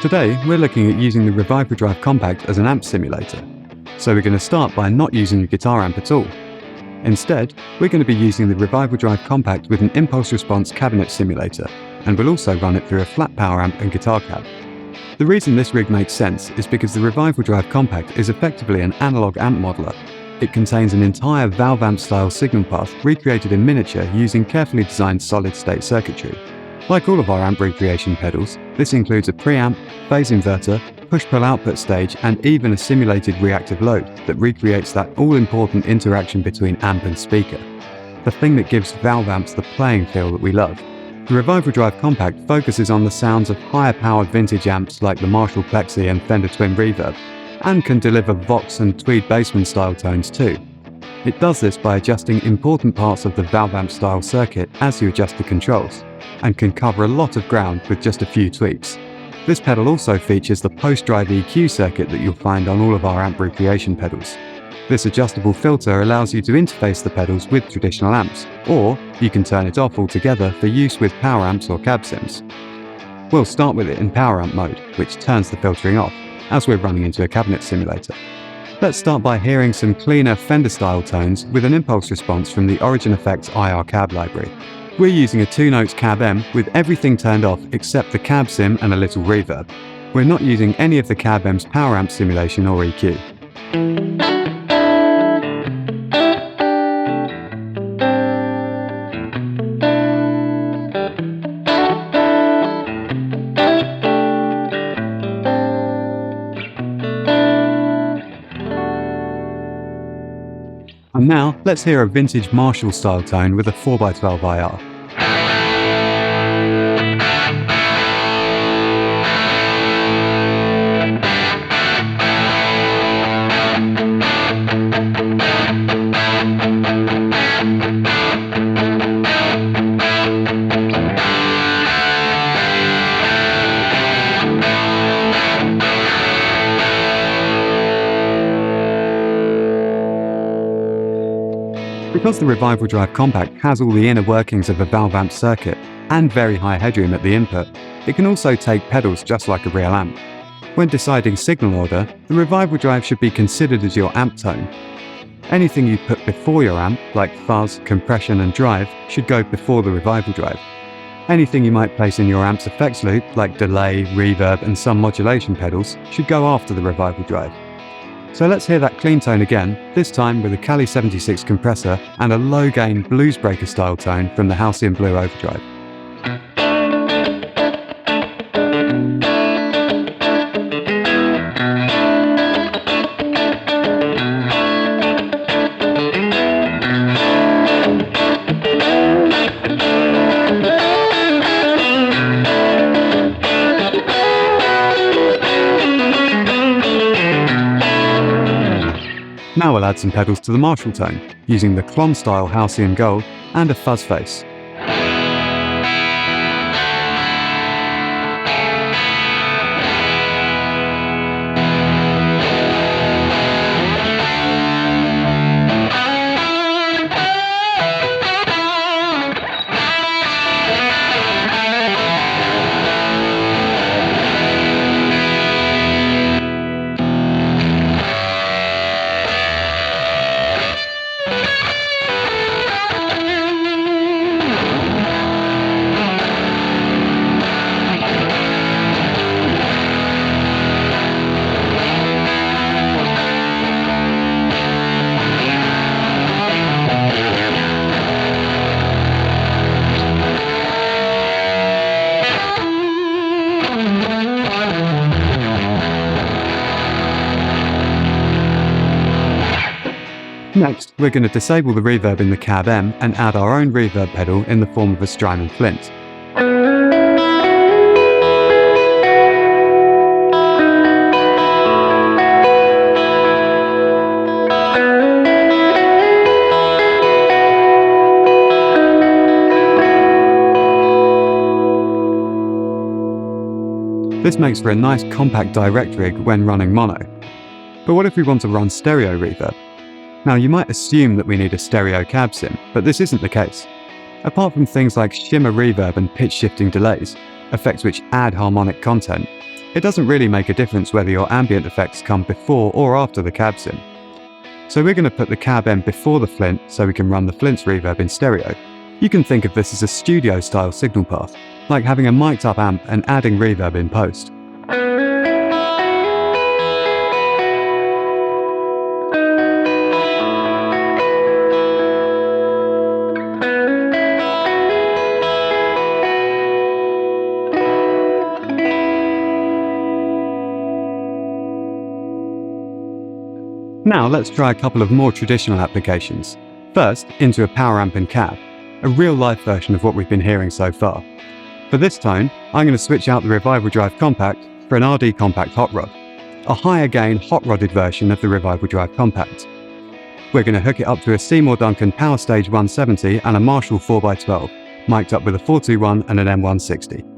Today, we're looking at using the RevivalDRIVE Compact as an amp simulator. So we're going to start by not using a guitar amp at all. Instead, we're going to be using the RevivalDRIVE Compact with an impulse response cabinet simulator, and we'll also run it through a flat power amp and guitar cab. The reason this rig makes sense is because the RevivalDRIVE Compact is effectively an analog amp modeler. It contains an entire valve amp style signal path recreated in miniature using carefully designed solid-state circuitry. Like all of our amp recreation pedals, this includes a preamp, phase inverter, push-pull output stage, and even a simulated reactive load that recreates that all-important interaction between amp and speaker, the thing that gives valve amps the playing feel that we love. The RevivalDRIVE Compact focuses on the sounds of higher-powered vintage amps like the Marshall Plexi and Fender Twin Reverb, and can deliver Vox and Tweed Bassman style tones too. It does this by adjusting important parts of the valve amp style circuit as you adjust the controls, and can cover a lot of ground with just a few tweaks. This pedal also features the post-drive EQ circuit that you'll find on all of our amp recreation pedals. This adjustable filter allows you to interface the pedals with traditional amps, or you can turn it off altogether for use with power amps or cab sims. We'll start with it in power amp mode, which turns the filtering off, as we're running into a cabinet simulator. Let's start by hearing some cleaner Fender-style tones with an impulse response from the Origin Effects IR cab library. We're using a 2-note cab M with everything turned off except the cab sim and a little reverb. We're not using any of the cab M's power amp simulation or EQ. And now, let's hear a vintage Marshall style tone with a 4x12 IR. Because the RevivalDRIVE Compact has all the inner workings of a valve amp circuit and very high headroom at the input, it can also take pedals just like a real amp. When deciding signal order, the RevivalDRIVE should be considered as your amp tone. Anything you put before your amp, like fuzz, compression and drive, should go before the RevivalDRIVE. Anything you might place in your amp's effects loop, like delay, reverb and some modulation pedals, should go after the RevivalDRIVE. So let's hear that clean tone again, this time with a Cali 76 compressor and a low-gain bluesbreaker style tone from the Halcyon Blue Overdrive. Now we'll add some pedals to the Marshall tone, using the Clom-style Halcyon Gold and a fuzz face. Next, we're going to disable the reverb in the cab M and add our own reverb pedal in the form of a Strymon Flint. This makes for a nice compact direct rig when running mono. But what if we want to run stereo reverb? Now you might assume that we need a stereo cab sim, but this isn't the case. Apart from things like shimmer reverb and pitch shifting delays, effects which add harmonic content, it doesn't really make a difference whether your ambient effects come before or after the cab sim. So we're going to put the cab end before the Flint so we can run the Flint's reverb in stereo. You can think of this as a studio-style signal path, like having a mic'd-up amp and adding reverb in post. Now let's try a couple of more traditional applications. First, into a power amp and cab, a real-life version of what we've been hearing so far. For this tone, I'm going to switch out the RevivalDRIVE Compact for an RD Compact Hot Rod, a higher gain hot-rodded version of the RevivalDRIVE Compact. We're going to hook it up to a Seymour Duncan Power Stage 170 and a Marshall 4x12, mic'd up with a 421 and an M160.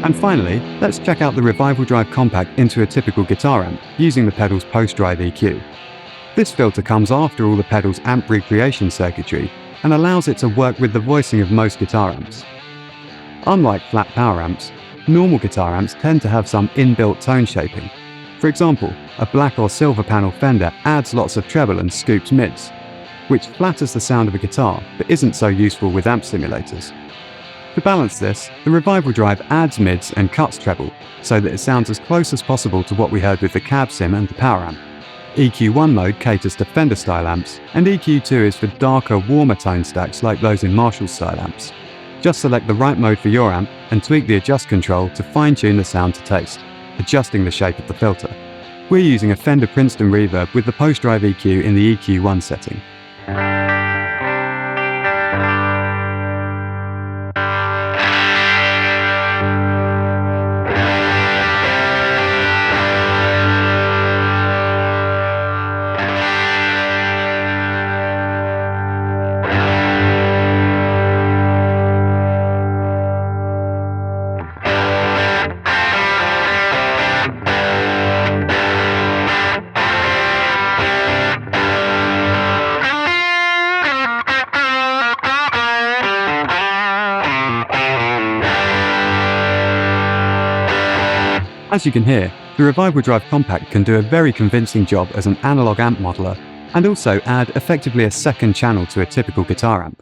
And finally, let's check out the RevivalDRIVE Compact into a typical guitar amp, using the pedal's post-drive EQ. This filter comes after all the pedal's amp recreation circuitry and allows it to work with the voicing of most guitar amps. Unlike flat power amps, normal guitar amps tend to have some inbuilt tone shaping. For example, a black or silver panel Fender adds lots of treble and scoops mids, which flatters the sound of a guitar but isn't so useful with amp simulators. To balance this, the RevivalDRIVE adds mids and cuts treble, so that it sounds as close as possible to what we heard with the cab sim and the power amp. EQ1 mode caters to Fender-style amps, and EQ2 is for darker, warmer tone stacks like those in Marshall-style amps. Just select the right mode for your amp and tweak the adjust control to fine-tune the sound to taste, adjusting the shape of the filter. We're using a Fender Princeton reverb with the post-drive EQ in the EQ1 setting. As you can hear, the RevivalDRIVE Compact can do a very convincing job as an analog amp modeler and also add effectively a second channel to a typical guitar amp.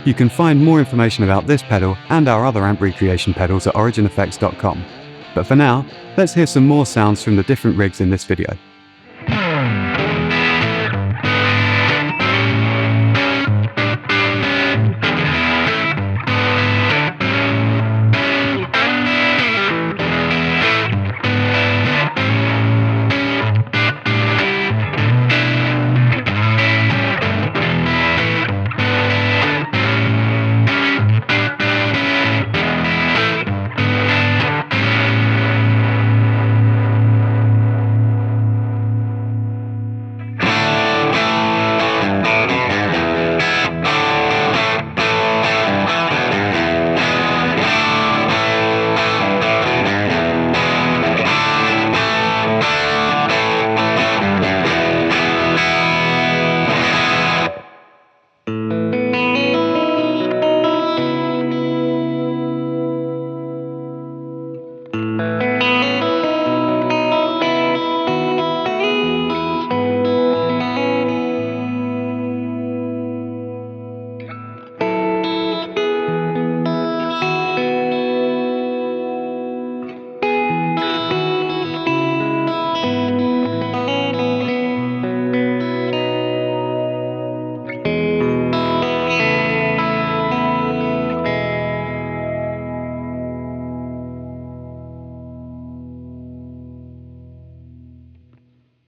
You can find more information about this pedal and our other amp recreation pedals at origineffects.com. But for now, let's hear some more sounds from the different rigs in this video.